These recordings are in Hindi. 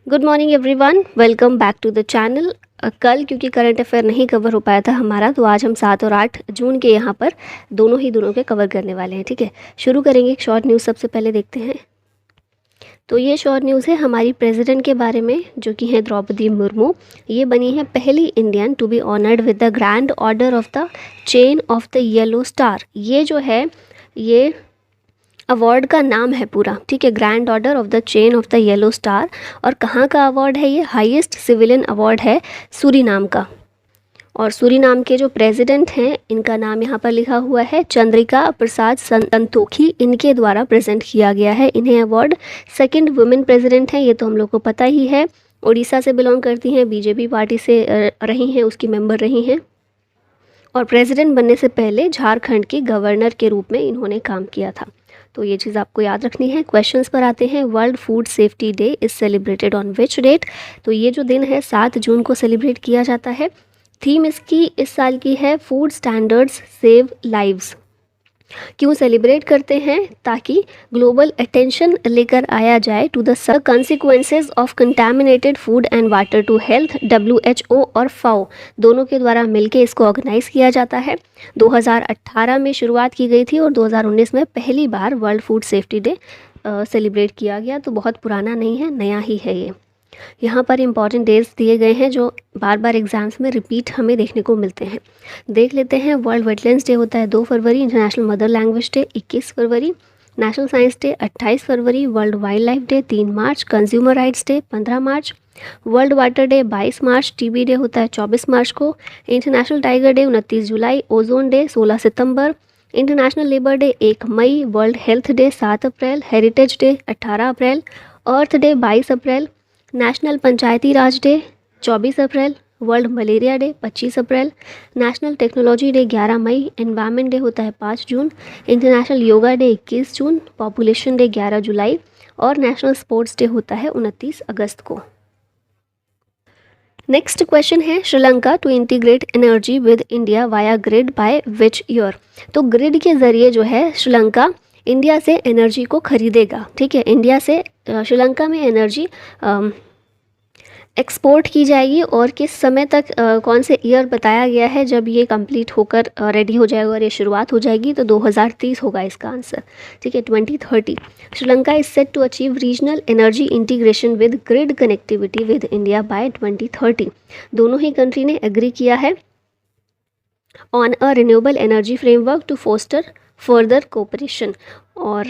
Good morning everyone, welcome back to the channel. कल क्योंकि करंट अफेयर नहीं कवर हो पाया था हमारा, तो आज हम 7 और 8 जून के यहाँ पर दोनों ही दिनों के कवर करने वाले हैं। ठीक है, शुरू करेंगे एक शॉर्ट न्यूज़। सबसे पहले देखते हैं, तो ये शॉर्ट न्यूज़ है हमारी प्रेसिडेंट के बारे में, जो कि हैं द्रौपदी मुर्मू। ये बनी है पहली Indian to be honoured with the grand order of the chain of the yellow star. ये जो है, ये अवार्ड का नाम है पूरा, ठीक है, grand order of the chain of the yellow star. और कहाँ का अवार्ड है ये? हाईएस्ट सिविलियन अवार्ड है सूरीनाम का। और सूरीनाम के जो प्रेसिडेंट हैं, इनका नाम यहाँ पर लिखा हुआ है चंद्रिका प्रसाद संतोखी। इनके द्वारा प्रेजेंट किया गया है इन्हें अवार्ड। सेकंड वुमेन प्रेसिडेंट हैं, ये तो हम लोग को पता ही है, उड़ीसा से बिलोंग करती हैं, बीजेपी पार्टी से रही हैं, उसकी मेंबर रही हैं। और प्रेसिडेंट बनने से पहले झारखंड की गवर्नर के रूप में इन्होंने काम किया था। तो ये चीज़ आपको याद रखनी है। क्वेश्चंस पर आते हैं। World food safety day is celebrated on which date? तो ये जो दिन है 7 जून को सेलिब्रेट किया जाता है। थीम इसकी इस साल की है फूड स्टैंडर्ड्स सेव लाइव्स। क्यों सेलिब्रेट करते हैं? ताकि ग्लोबल अटेंशन लेकर आया जाए to the consequences of contaminated food and water to health. WHO और FAO दोनों के द्वारा मिलकर इसको ऑर्गेनाइज किया जाता है। 2018 में शुरुआत की गई थी और 2019 में पहली बार world food safety day celebrate किया गया। तो बहुत पुराना नहीं है, नया ही है ये। यहाँ पर इंपॉर्टेंट डेज दिए गए हैं जो बार बार एग्जाम्स में रिपीट हमें देखने को मिलते हैं। देख लेते हैं। वर्ल्ड वेटलैंड्स डे होता है 2 फरवरी, इंटरनेशनल मदर लैंग्वेज डे 21 फरवरी, नेशनल साइंस डे 28 फरवरी, वर्ल्ड वाइल्ड लाइफ डे 3 मार्च, कंज्यूमर राइट्स डे 15 मार्च, वर्ल्ड वाटर डे 22 मार्च, TB डे होता है 24 मार्च को, इंटरनेशनल टाइगर डे 29 जुलाई, ओजोन डे 16 सितंबर, इंटरनेशनल लेबर डे 1 मई, वर्ल्ड हेल्थ डे 7 अप्रैल, हेरिटेज डे 18 अप्रैल, अर्थ डे 22 अप्रैल, नेशनल पंचायती राज डे 24 अप्रैल, वर्ल्ड मलेरिया डे 25 अप्रैल, नेशनल टेक्नोलॉजी डे 11 मई, एनवायरनमेंट डे होता है 5 जून, इंटरनेशनल योगा डे 21 जून, पॉपुलेशन डे 11 जुलाई और नेशनल स्पोर्ट्स डे होता है 29 अगस्त को। नेक्स्ट क्वेश्चन है, Sri Lanka to integrate energy with India via grid by which year? तो ग्रिड के ज़रिए जो है श्रीलंका इंडिया से एनर्जी को खरीदेगा। ठीक है, इंडिया से श्रीलंका में एनर्जी एक्सपोर्ट की जाएगी। और किस समय तक, कौन से ईयर बताया गया है जब ये कंप्लीट होकर रेडी हो जाएगा और ये शुरुआत हो जाएगी? तो 2030 होगा इसका आंसर। ठीक है, 2030। Sri Lanka is set to achieve regional energy integration with grid connectivity with India by 2030। दोनों ही कंट्री ने एग्री किया है on a renewable energy framework to foster further cooperation. और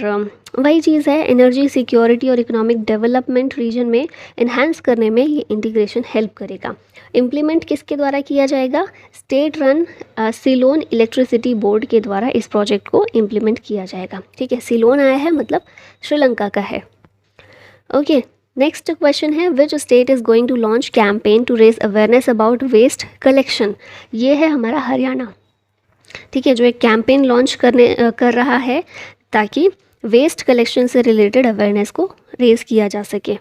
वही चीज़ है, एनर्जी सिक्योरिटी और इकोनॉमिक डेवलपमेंट रीजन में इन्हांस करने में ये इंटीग्रेशन हेल्प करेगा। इम्प्लीमेंट किसके द्वारा किया जाएगा? State run Ceylon electricity board के द्वारा इस प्रोजेक्ट को इम्प्लीमेंट किया जाएगा। ठीक है, सिलोन आया है मतलब श्रीलंका का है। ओके, नेक्स्ट क्वेश्चन है, which state is going to launch campaign to raise awareness about waste collection? ये है हमारा हरियाणा। ठीक है, जो एक कैंपेन लॉन्च कर रहा है ताकि वेस्ट कलेक्शन से रिलेटेड अवेयरनेस को रेज किया जा सके।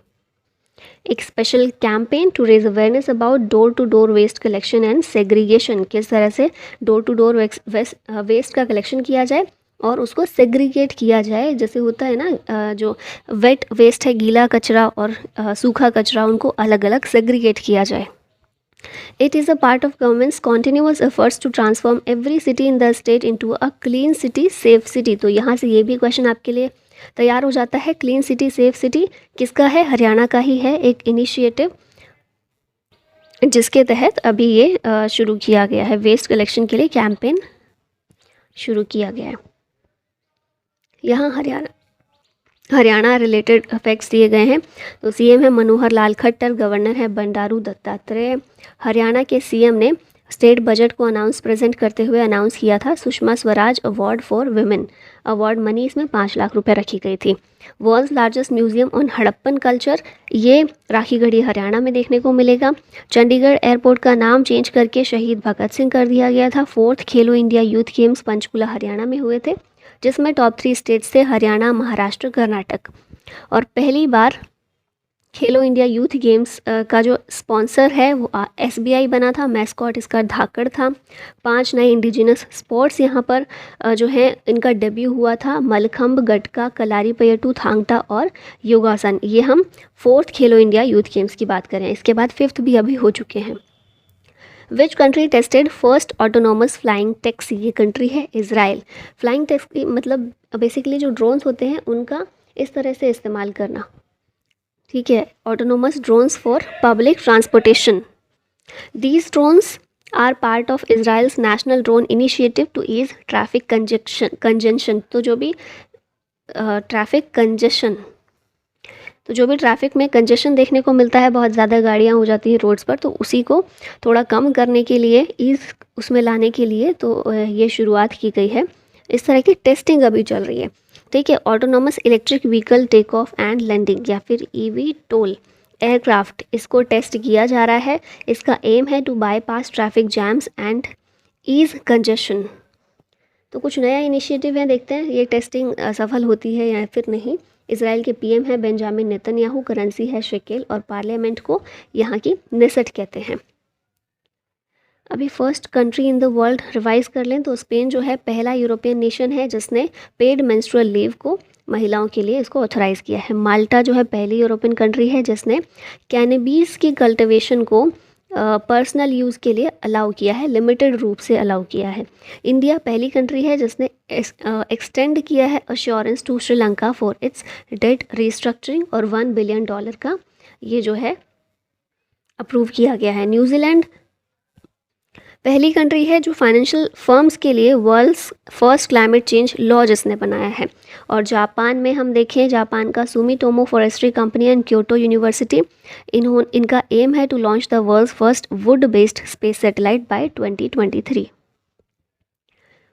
एक special campaign to raise awareness about door to door waste collection and segregation. किस तरह से डोर टू डोर वेस्ट का कलेक्शन किया जाए और उसको सेग्रीगेट किया जाए। जैसे होता है ना, जो वेट वेस्ट है, गीला कचरा और सूखा कचरा, उनको अलग अलग सेग्रीगेट किया जाए। It is a part of government's continuous efforts to transform every city in the state into a clean city, safe city। तो यहाँ से ये भी क्वेश्चन आपके लिए तैयार हो जाता है। क्लीन सिटी सेफ सिटी किसका है? हरियाणा का ही है एक इनिशिएटिव, जिसके तहत अभी ये शुरू किया गया है। वेस्ट कलेक्शन के लिए कैंपेन शुरू किया गया है। यहाँ हरियाणा रिलेटेड फैक्ट्स दिए गए हैं। तो CM है मनोहर लाल खट्टर, गवर्नर है बंडारू दत्तात्रेय। हरियाणा के CM ने स्टेट बजट को प्रेजेंट करते हुए अनाउंस किया था Sushma Swaraj award for women. Award money इसमें 5 लाख रुपए रखी गई थी। World's largest museum on Harappan culture, ये राखीगढ़ी हरियाणा में देखने को मिलेगा। चंडीगढ़ एयरपोर्ट का नाम चेंज करके शहीद भगत सिंह कर दिया गया था। 4th खेलो India youth games Panchkula Haryana में हुए थे, जिसमें टॉप 3 स्टेट्स थे हरियाणा, महाराष्ट्र, कर्नाटक। और पहली बार खेलो इंडिया यूथ गेम्स का जो स्पॉन्सर है वो SBI बना था। मैस्कॉट इसका धाकड़ था। 5 नए इंडिजिनस स्पोर्ट्स यहाँ पर जो है इनका डेब्यू हुआ था। मलखम्ब, गटका, कलारीपयट्टू, थांगटा और योगासन। ये हम 4th खेलो इंडिया यूथ गेम्स की बात करें। इसके बाद 5th भी अभी हो चुके हैं। Which country tested first autonomous flying taxi? ये कंट्री है इज़राइल। फ्लाइंग टैक्सी मतलब बेसिकली जो ड्रोन्स होते हैं उनका इस तरह से इस्तेमाल करना, ठीक है। Autonomous drones for public transportation. These drones are part of Israel's national drone initiative to ease traffic congestion. तो जो भी ट्रैफिक में कंजेशन देखने को मिलता है, बहुत ज़्यादा गाड़ियाँ हो जाती हैं रोड्स पर, तो उसी को थोड़ा कम करने के लिए, ईज़ उसमें लाने के लिए तो ये शुरुआत की गई है। इस तरह की टेस्टिंग अभी चल रही है, ठीक है। Autonomous electric vehicle take off and landing या फिर EVTOL एयरक्राफ्ट, इसको टेस्ट किया जा रहा है। इसका एम है to bypass traffic jams and ease congestion. तो कुछ नया इनिशिएटिव है, देखते हैं ये टेस्टिंग सफल होती है या फिर नहीं। इसराइल के PM है बेंजामिन नेतन्याहू, करेंसी है शेकेल और पार्लियामेंट को यहाँ की नेसेट कहते हैं। अभी first country in the world revise कर लें तो स्पेन जो है पहला यूरोपियन नेशन है जिसने पेड मेंस्ट्रुअल लीव को महिलाओं के लिए इसको ऑथराइज़ किया है। माल्टा जो है पहली यूरोपियन कंट्री है जिसने कैनबीस की कल्टिवेशन को पर्सनल यूज़ के लिए अलाउ किया है, लिमिटेड रूप से अलाउ किया है। इंडिया पहली कंट्री है जिसने एक्सटेंड किया है assurance to Sri Lanka for its debt restructuring और $1 बिलियन का ये जो है अप्रूव किया गया है। न्यूजीलैंड पहली कंट्री है जो फाइनेंशियल फर्म्स के लिए world's first climate change law जिसने बनाया है। और जापान में हम देखें, जापान का Sumitomo forestry company and Kyoto university, इनका एम है to launch the world's first wood based space satellite by 2023।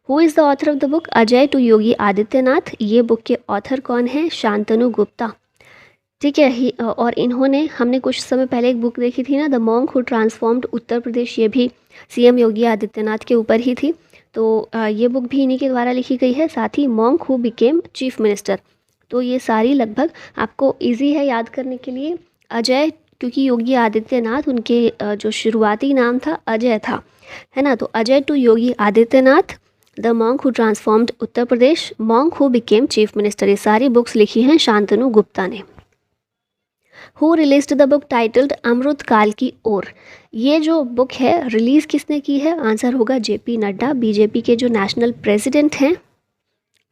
Who is the author of the book? Ajay to Yogi Adityanath. ये बुक के ऑथर कौन है? शांतनु गुप्ता, ठीक है। और इन्होंने, हमने कुछ समय पहले एक बुक देखी थी ना, the monk who transformed Uttar प्रदेश, ये भी CM योगी आदित्यनाथ के ऊपर ही थी। तो ये बुक भी इन्हीं के द्वारा लिखी गई है। साथ ही monk who became chief minister. तो ये सारी लगभग आपको इजी है याद करने के लिए। अजय, क्योंकि योगी आदित्यनाथ उनके जो शुरुआती नाम था अजय था, है ना। तो Ajay to Yogi Adityanath, the monk who transformed Uttar Pradesh, monk who became chief minister, ये सारी बुक्स लिखी हैं शांतनु गुप्ता ने। Who released the book titled Amrit Kaal की ओर? ये जो बुक है रिलीज़ किसने की है? आंसर होगा JP नड्डा, BJP के जो नेशनल प्रेसिडेंट हैं,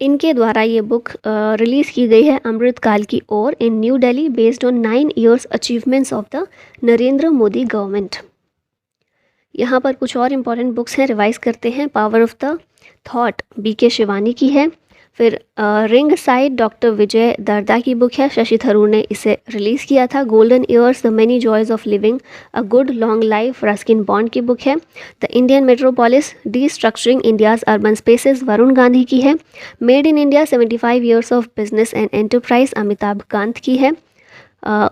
इनके द्वारा ये बुक रिलीज़ की गई है, अमृत काल की ओर, in New Delhi, based on 9 years achievements of the Narendra Modi government. यहाँ पर कुछ और इम्पॉर्टेंट बुक्स हैं, रिवाइज करते हैं। Power of the thought BK Shivani की है। फिर रिंग साइड डॉक्टर विजय दर्दा की बुक है, शशि थरूर ने इसे रिलीज़ किया था। Golden years the many joys of living a good long life Ruskin Bond की बुक है। The Indian metropolis deconstructing India's urban spaces Varun Gandhi की है। Made in India 75 years of business and enterprise Amitabh Kant की है।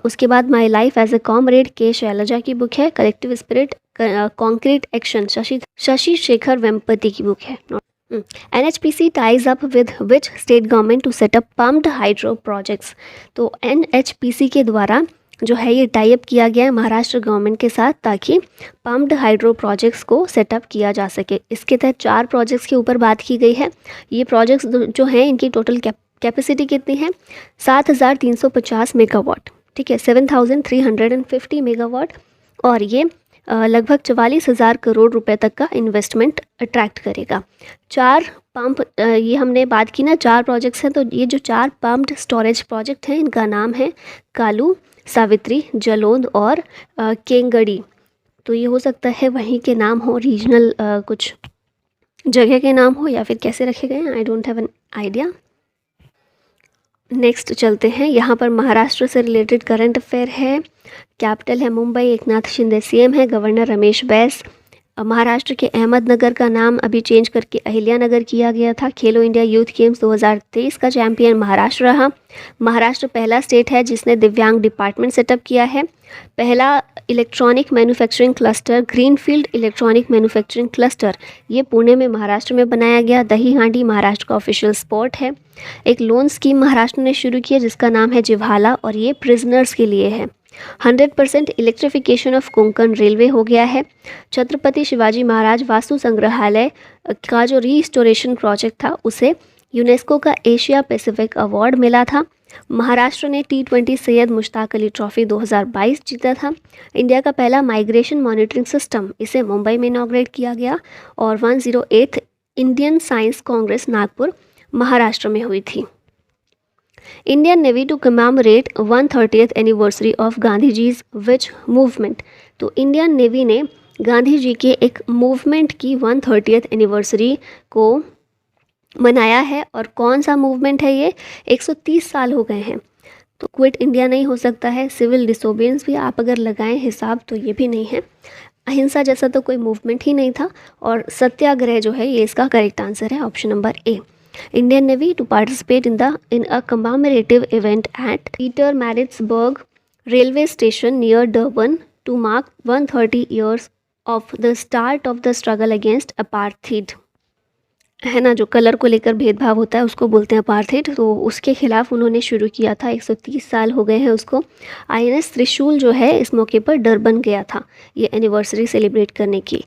उसके बाद my life as a comrade K Shailaja की बुक है। Collective spirit concrete action Shashi Shekhar Vempati की बुक है। NHPC ties up with which state government to set up pumped hydro projects? तो NHPC के द्वारा जो है ये टाई अप किया गया है महाराष्ट्र गवर्नमेंट के साथ, ताकि पम्प्ड हाइड्रो प्रोजेक्ट्स को सेटअप किया जा सके। इसके तहत 4 प्रोजेक्ट्स के ऊपर बात की गई है। ये प्रोजेक्ट्स जो हैं इनकी टोटल कैपेसिटी कितनी है? 7350 मेगावाट, ठीक है, 7350 मेगावाट। और ये लगभग 44,000 करोड़ रुपए तक का इन्वेस्टमेंट अट्रैक्ट करेगा। 4 पंप, ये हमने बात की ना, 4 प्रोजेक्ट्स हैं। तो ये जो 4 पम्प्ड स्टोरेज प्रोजेक्ट हैं इनका नाम है कालू, सावित्री, जलोंद और केंगड़ी। तो ये हो सकता है वहीं के नाम हो, रीजनल कुछ जगह के नाम हो, या फिर कैसे रखे गए हैं, I don't have an idea. Next चलते हैं, यहाँ पर महाराष्ट्र से रिलेटेड करंट अफेयर है। कैपिटल है मुंबई, एकनाथ शिंदे CM है, गवर्नर रमेश बैस। महाराष्ट्र के अहमदनगर का नाम अभी चेंज करके अहिल्यानगर किया गया था। खेलो इंडिया यूथ गेम्स 2023 का चैंपियन महाराष्ट्र रहा। महाराष्ट्र पहला स्टेट है जिसने दिव्यांग डिपार्टमेंट सेटअप किया है। पहला electronic manufacturing cluster, greenfield electronic manufacturing cluster, ये पुणे में महाराष्ट्र में बनाया गया। दही हांडी महाराष्ट्र का ऑफिशियल स्पोर्ट है। एक लोन स्कीम महाराष्ट्र ने शुरू की है जिसका नाम है जिव्हाला, और ये प्रिजनर्स के लिए है। 100% इलेक्ट्रिफिकेशन ऑफ कोंकण रेलवे हो गया है। छत्रपति शिवाजी महाराज वास्तु संग्रहालय का जो रीस्टोरेशन प्रोजेक्ट था उसे यूनेस्को का एशिया पैसिफिक अवार्ड मिला था। महाराष्ट्र ने T20 सैयद मुश्ताक अली ट्रॉफी 2022 जीता था। इंडिया का पहला माइग्रेशन मॉनिटरिंग सिस्टम इसे मुंबई में इनॉग्रेट किया गया। और 108th Indian science congress Nagpur Maharashtra में हुई थी। Indian navy to commemorate 130th anniversary of Gandhi ji's which movement. तो इंडियन नेवी ने गांधी जी के एक मूवमेंट की 130th एनिवर्सरी को मनाया है। और कौन सा मूवमेंट है ये? 130 साल हो गए हैं, तो क्विट इंडिया नहीं हो सकता है। सिविल डिसोबियंस भी आप अगर लगाएं हिसाब तो ये भी नहीं है। अहिंसा जैसा तो कोई मूवमेंट ही नहीं था। और सत्याग्रह जो है ये इसका करेक्ट आंसर है, option number A. Indian navy to participate in a commemorative event at Pietermaritzburg railway station near Durban to mark 130 years of the start of the struggle against apartheid. है ना, जो कलर को लेकर भेदभाव होता है उसको बोलते हैं अपार्थीड। तो उसके खिलाफ उन्होंने शुरू किया था, 130 साल हो गए हैं उसको। INS त्रिशूल जो है इस मौके पर डरबन गया था ये एनिवर्सरी सेलिब्रेट करने की।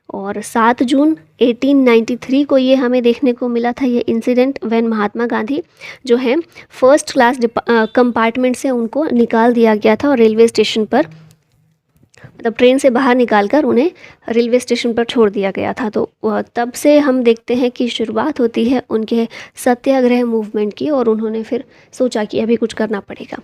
और 7 जून 1893 को ये हमें देखने को मिला था ये इंसिडेंट, व्हेन महात्मा गांधी जो है फर्स्ट क्लास कंपार्टमेंट से उनको निकाल दिया गया था और रेलवे स्टेशन पर, मतलब ट्रेन से बाहर निकालकर उन्हें रेलवे स्टेशन पर छोड़ दिया गया था। तो तब से हम देखते हैं कि शुरुआत होती है उनके सत्याग्रह मूवमेंट की, और उन्होंने फिर सोचा कि अभी कुछ करना पड़ेगा।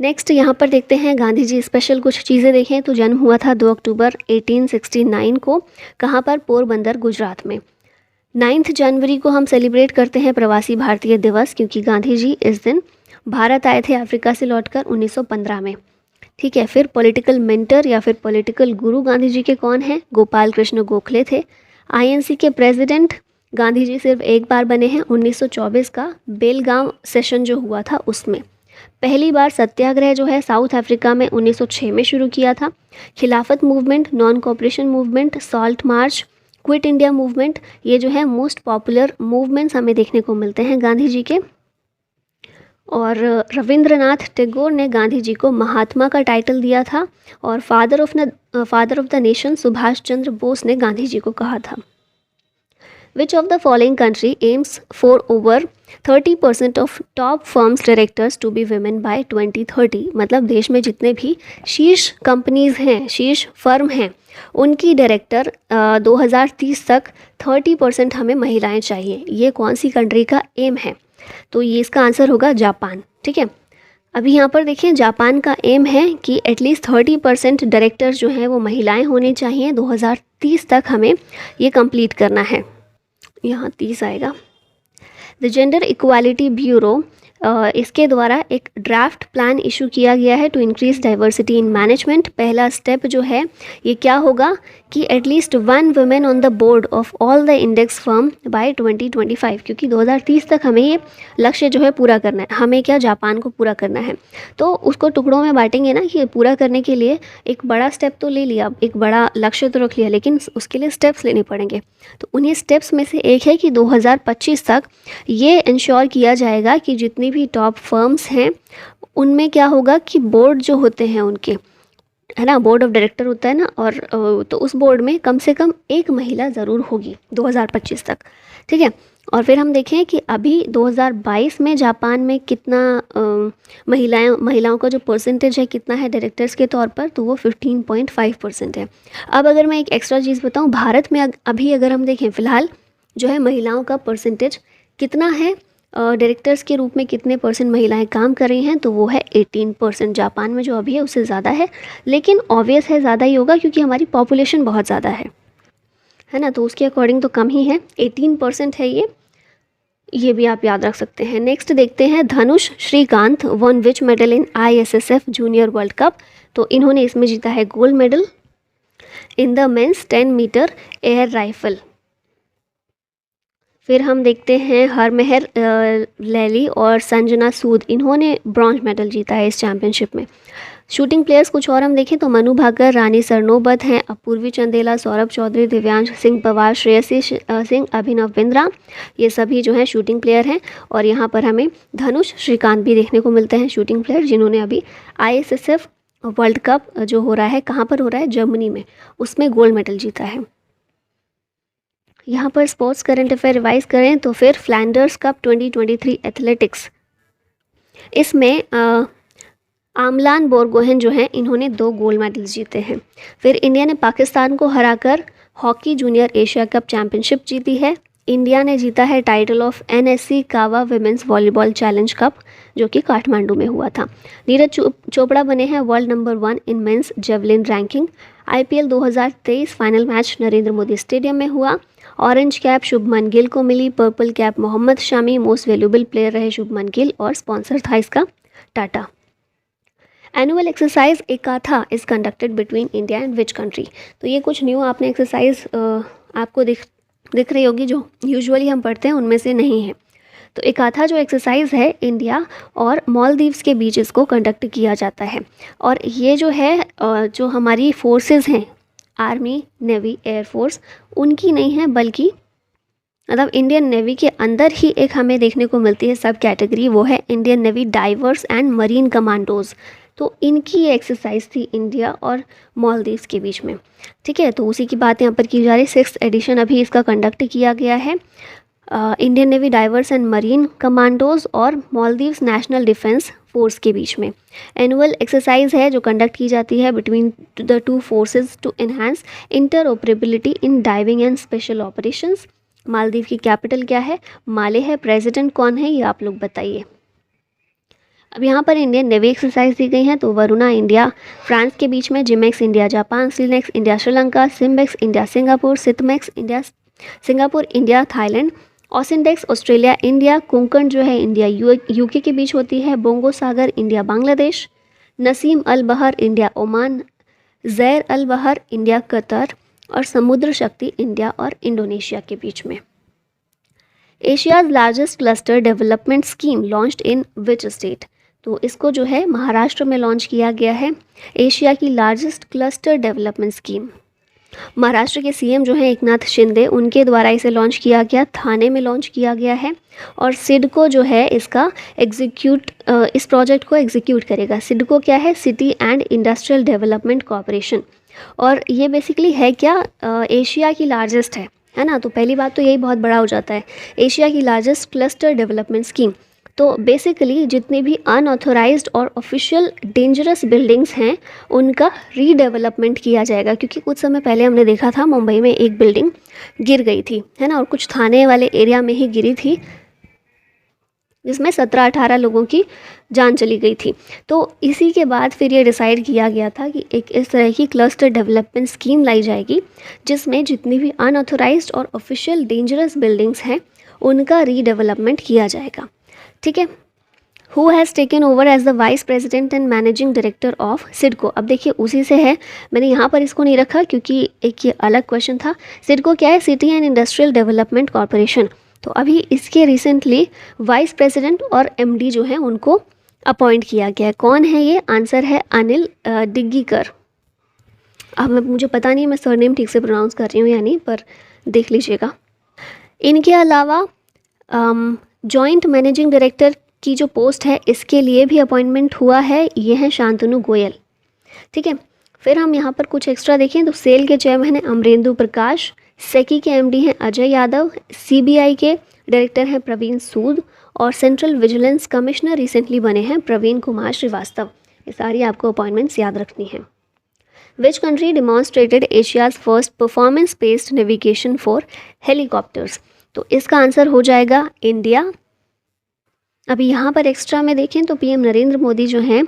नेक्स्ट यहाँ पर देखते हैं गांधी जी स्पेशल कुछ चीज़ें देखें तो जन्म हुआ था 2 अक्टूबर 1869 को। कहाँ पर? पोरबंदर, गुजरात में। 9 जनवरी को हम सेलिब्रेट करते हैं प्रवासी भारतीय दिवस, क्योंकि गांधी जी इस दिन भारत आए थे अफ्रीका से लौटकर 1915 में। ठीक है। फिर पॉलिटिकल मेंटर या फिर पॉलिटिकल गुरु गांधी जी के कौन हैं? गोपाल कृष्ण गोखले थे। INC के प्रेसिडेंट गांधी जी सिर्फ एक बार बने हैं, 1924 का बेलगांव सेशन जो हुआ था उसमें। पहली बार सत्याग्रह जो है साउथ अफ्रीका में 1906 में शुरू किया था। खिलाफत movement, non cooperation movement, salt march, quit India movement, ये जो है मोस्ट पॉपुलर मूवमेंट्स हमें देखने को मिलते हैं गांधी जी के। और रविंद्रनाथ टैगोर ने गांधी जी को महात्मा का टाइटल दिया था। और father of the nation Subhash Chandra Bose ने गांधी जी को कहा था। Which of the following country aims for over 30% of top firms directors to be women by 2030। मतलब देश में जितने भी शीर्ष कंपनीज हैं, शीर्ष फर्म हैं, उनकी डायरेक्टर 2030 तक 30% हमें महिलाएं चाहिए। ये कौन सी कंट्री का एम है? तो ये इसका आंसर होगा जापान। ठीक है। अभी यहाँ पर देखिए जापान का एम है कि एटलीस्ट 30% डायरेक्टर्स जो हैं वो महिलाएं होनी चाहिए। 2030 तक हमें ये कंप्लीट करना है। यहाँ 30 आएगा। द जेंडर इक्वालिटी ब्यूरो इसके द्वारा एक ड्राफ्ट प्लान इशू किया गया है to increase diversity in management. पहला स्टेप जो है ये क्या होगा कि at least 1 women on the board of all the index firm by 2025, क्योंकि 2030 तक हमें ये लक्ष्य जो है पूरा करना है। हमें क्या, जापान को पूरा करना है। तो उसको टुकड़ों में बांटेंगे ना कि पूरा करने के लिए एक बड़ा स्टेप तो ले लिया, एक बड़ा लक्ष्य तो रख लिया, लेकिन उसके लिए स्टेप्स लेने पड़ेंगे। तो उन्हीं स्टेप्स में से एक है कि 2025 तक ये इंश्योर किया जाएगा कि जितनी भी टॉप फर्म्स हैं उनमें क्या होगा कि बोर्ड जो होते हैं उनके, है ना, बोर्ड ऑफ डायरेक्टर होता है ना, और तो उस बोर्ड में कम से कम एक महिला ज़रूर होगी 2025 तक। ठीक है। और फिर हम देखें कि अभी 2022 में जापान में कितना महिलाओं का जो परसेंटेज है कितना है डायरेक्टर्स के तौर पर, तो वो 15.5% है। अब अगर मैं एक एक्स्ट्रा चीज़ बताऊं, भारत में अभी अगर हम देखें फ़िलहाल जो है महिलाओं का परसेंटेज कितना है, डायरेक्टर्स के रूप में कितने % महिलाएं काम कर रही हैं, तो वो है 18%। जापान में जो अभी है उससे ज़्यादा है, लेकिन ऑब्वियस है ज़्यादा ही होगा क्योंकि हमारी पॉपुलेशन बहुत ज़्यादा है ना, तो उसके अकॉर्डिंग तो कम ही है। 18% है ये भी आप याद रख सकते हैं। नेक्स्ट देखते हैं Dhanush Shrikant won which medal in ISSF junior world cup. तो इन्होंने इसमें जीता है gold medal in the men's 10 metre air rifle. फिर हम देखते हैं हरमेहर लैली और संजना सूद, इन्होंने ब्रॉन्ज मेडल जीता है इस चैम्पियनशिप में। शूटिंग प्लेयर्स कुछ और हम देखें तो मनु भाकर, रानी सरनोबत हैं, अपूर्वी चंदेला, सौरभ चौधरी, दिव्यांश सिंह पवार, श्रेयसी सिंह, अभिनव बिंद्रा, ये सभी जो हैं शूटिंग प्लेयर हैं। और यहाँ पर हमें धनुष श्रीकांत भी देखने को मिलते हैं शूटिंग प्लेयर, जिन्होंने अभी ISSF वर्ल्ड कप जो हो रहा है, कहाँ पर हो रहा है, जर्मनी में, उसमें गोल्ड मेडल जीता है। यहाँ पर स्पोर्ट्स करंट अफेयर रिवाइज करें तो फिर फ्लैंडर्स कप 2023 एथलेटिक्स, इसमें आमलान बोरगोहेन जो हैं इन्होंने 2 गोल्ड मेडल जीते हैं। फिर इंडिया ने पाकिस्तान को हराकर hockey junior Asia cup championship जीती है। इंडिया ने जीता है टाइटल ऑफ NSC कावा विमेंस वॉलीबॉल चैलेंज कप, जो कि काठमांडू में हुआ था। नीरज चोपड़ा बने हैं world number 1 in men's javelin ranking. IPL 2023 final match Narendra Modi stadium में हुआ। ऑरेंज कैप शुभमन गिल को मिली, purple cap Mohammed Shami, most valuable player रहे शुभमन गिल, और स्पॉन्सर था इसका Tata. Annual exercise Ekatha is conducted between India and which country. तो ये कुछ न्यू आपने एक्सरसाइज आपको दिख रही होगी, जो यूजुअली हम पढ़ते हैं उनमें से नहीं है। तो एकाथा जो एक्सरसाइज है इंडिया और मालदीव्स के बीच इसको कंडक्ट किया जाता है। और ये जो है जो हमारी फोर्सेस हैं, आर्मी, नेवी, एयरफोर्स, उनकी नहीं है, बल्कि मतलब इंडियन नेवी के अंदर ही एक हमें देखने को मिलती है सब कैटेगरी, वो है Indian navy diverse and marine commandos. तो इनकी ये एक्सरसाइज थी इंडिया और मालदीव्स के बीच में। ठीक है, तो उसी की बात यहाँ पर की जा रही। 6th एडिशन अभी इसका कंडक्ट किया गया है Indian navy diverse and marine commandos और मालदीव्स नेशनल डिफेंस फोर्स के बीच में। एनुअल एक्सरसाइज है जो कंडक्ट की जाती है between the 2 forces to enhance interoperability in diving and special operations. Maldives की कैपिटल क्या है? माले है। प्रेसिडेंट कौन है, ये आप लोग बताइए। अब यहाँ पर इंडियन नेवी एक्सरसाइज दी गई हैं, तो वरुणा इंडिया फ्रांस के बीच में, JIMEX India Japan, SINEX India Sri Lanka, SIMBEX India Singapore, SITMEX India Singapore India Thailand, AUSINDEX Australia India, Konkan जो है इंडिया यूके के बीच होती है, Bongo Sagar India Bangladesh, Naseem Al Bahr India Oman, जैर अल बहर इंडिया कतर, और समुद्र शक्ति इंडिया और इंडोनेशिया के बीच में। Asia's largest cluster development scheme launched in which state. तो इसको जो है महाराष्ट्र में लॉन्च किया गया है, एशिया की largest cluster development scheme. Maharashtra के CM जो हैं एकनाथ शिंदे, उनके द्वारा इसे लॉन्च किया गया, थाने में लॉन्च किया गया है। और सिडको जो है इसका इस प्रोजेक्ट को एग्जीक्यूट करेगा। सिडको क्या है? City and industrial development corporation. और ये बेसिकली है क्या? एशिया की लार्जेस्ट है ना। तो पहली बात तो यही बहुत बड़ा हो जाता है, एशिया की लार्जेस्ट क्लस्टर डेवलपमेंट स्कीम। तो बेसिकली जितने भी अनऑथोराइज्ड और ऑफिशियल डेंजरस बिल्डिंग्स हैं उनका रीडेवलपमेंट किया जाएगा, क्योंकि कुछ समय पहले हमने देखा था मुंबई में एक बिल्डिंग गिर गई थी, है ना, और कुछ थाने वाले एरिया में ही गिरी थी, जिसमें 17-18 लोगों की जान चली गई थी। तो इसी के बाद फिर ये डिसाइड किया गया था कि एक इस तरह की क्लस्टर डेवलपमेंट स्कीम लाई जाएगी, जिसमें जितनी भी अनऑथोराइज्ड और ऑफिशियल डेंजरस बिल्डिंग्स हैं उनका रीडेवलपमेंट किया जाएगा। ठीक है। Who has taken over as the vice president and managing director of CIDCO. अब देखिए उसी से है, मैंने यहाँ पर इसको नहीं रखा क्योंकि एक ये अलग क्वेश्चन था। सिडको क्या है? City and industrial development corporation. तो अभी इसके रिसेंटली वाइस प्रेसिडेंट और MD जो हैं उनको अपॉइंट किया गया है। कौन है ये? आंसर है अनिल डिग्गीकर। अब मुझे पता नहीं मैं सरनेम ठीक से प्रोनाउंस कर रही हूँ या नहीं, पर देख लीजिएगा। इनके अलावा जॉइंट मैनेजिंग डायरेक्टर की जो पोस्ट है इसके लिए भी अपॉइंटमेंट हुआ है, ये हैं शांतनु गोयल। ठीक है। फिर हम यहाँ पर कुछ एक्स्ट्रा देखें तो सेल के चेयरमैन हैं अमरेंदु प्रकाश, सेकी के MD हैं अजय यादव, CBI के डायरेक्टर हैं प्रवीण सूद, और सेंट्रल विजिलेंस कमिश्नर रिसेंटली बने हैं प्रवीण कुमार श्रीवास्तव। ये सारी आपको अपॉइंटमेंट्स याद रखनी है। Which country demonstrated Asia's first performance based navigation for helicopters. तो इसका आंसर हो जाएगा इंडिया। अभी यहाँ पर एक्स्ट्रा में देखें तो PM नरेंद्र मोदी जो हैं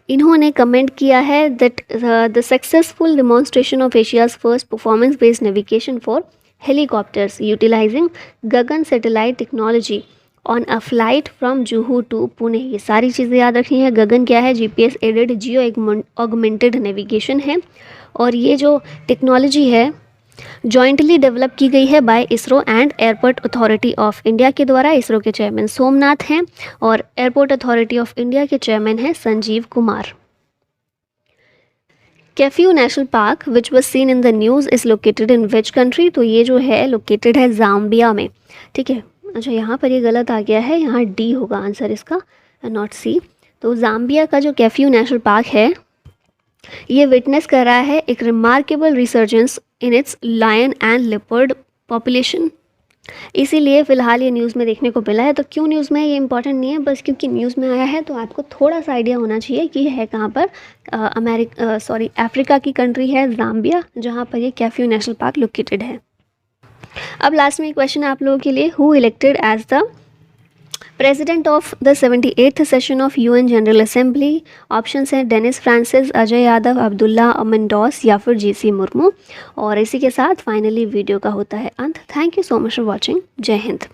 इन्होंने कमेंट किया है that the successful demonstration of Asia's first performance based navigation for helicopters utilising GAGAN satellite technology on a flight from Juhu to Pune. ये सारी चीज़ें याद रखनी है। गगन क्या है? GPS added geo augmented navigation है, और ये जो टेक्नोलॉजी है जॉइंटली डेवलप की गई है by ISRO and airport authority of India के द्वारा। इसरो के चेयरमैन सोमनाथ हैं और एयरपोर्ट अथॉरिटी ऑफ इंडिया के चेयरमैन हैं Sanjeev Kumar. Kafue national park which was seen in the news is located in which country? तो ये जो है लोकेटेड है जाम्बिया में, ठीक है। अच्छा, यहाँ पर ये गलत आ गया है, यहाँ डी होगा आंसर इसका, नॉट सी। तो जाम्बिया का जो कैफ्यू नेशनल पार्क है ये विटनेस कर रहा है एक remarkable resurgence in its lion and leopard population. इसीलिए फ़िलहाल ये न्यूज़ में देखने को मिला है। तो क्यों न्यूज़ में, ये इंपॉर्टेंट नहीं है, बस क्योंकि न्यूज़ में आया है तो आपको थोड़ा सा आइडिया होना चाहिए कि है कहाँ पर। अफ्रीका की कंट्री है जाम्बिया, जहाँ पर ये कैफ्यू नेशनल पार्क लोकेटेड है। अब लास्ट में एक क्वेश्चन आप लोगों के लिए, who elected as the president of the 78th session of UN general assembly? Options हैं डेनिस फ्रांसिस, अजय यादव, अब्दुल्ला अमनडोस या फिर जीसी मुर्मू। और इसी के साथ फाइनली वीडियो का होता है अंत। Thank you so much for watching. जय हिंद।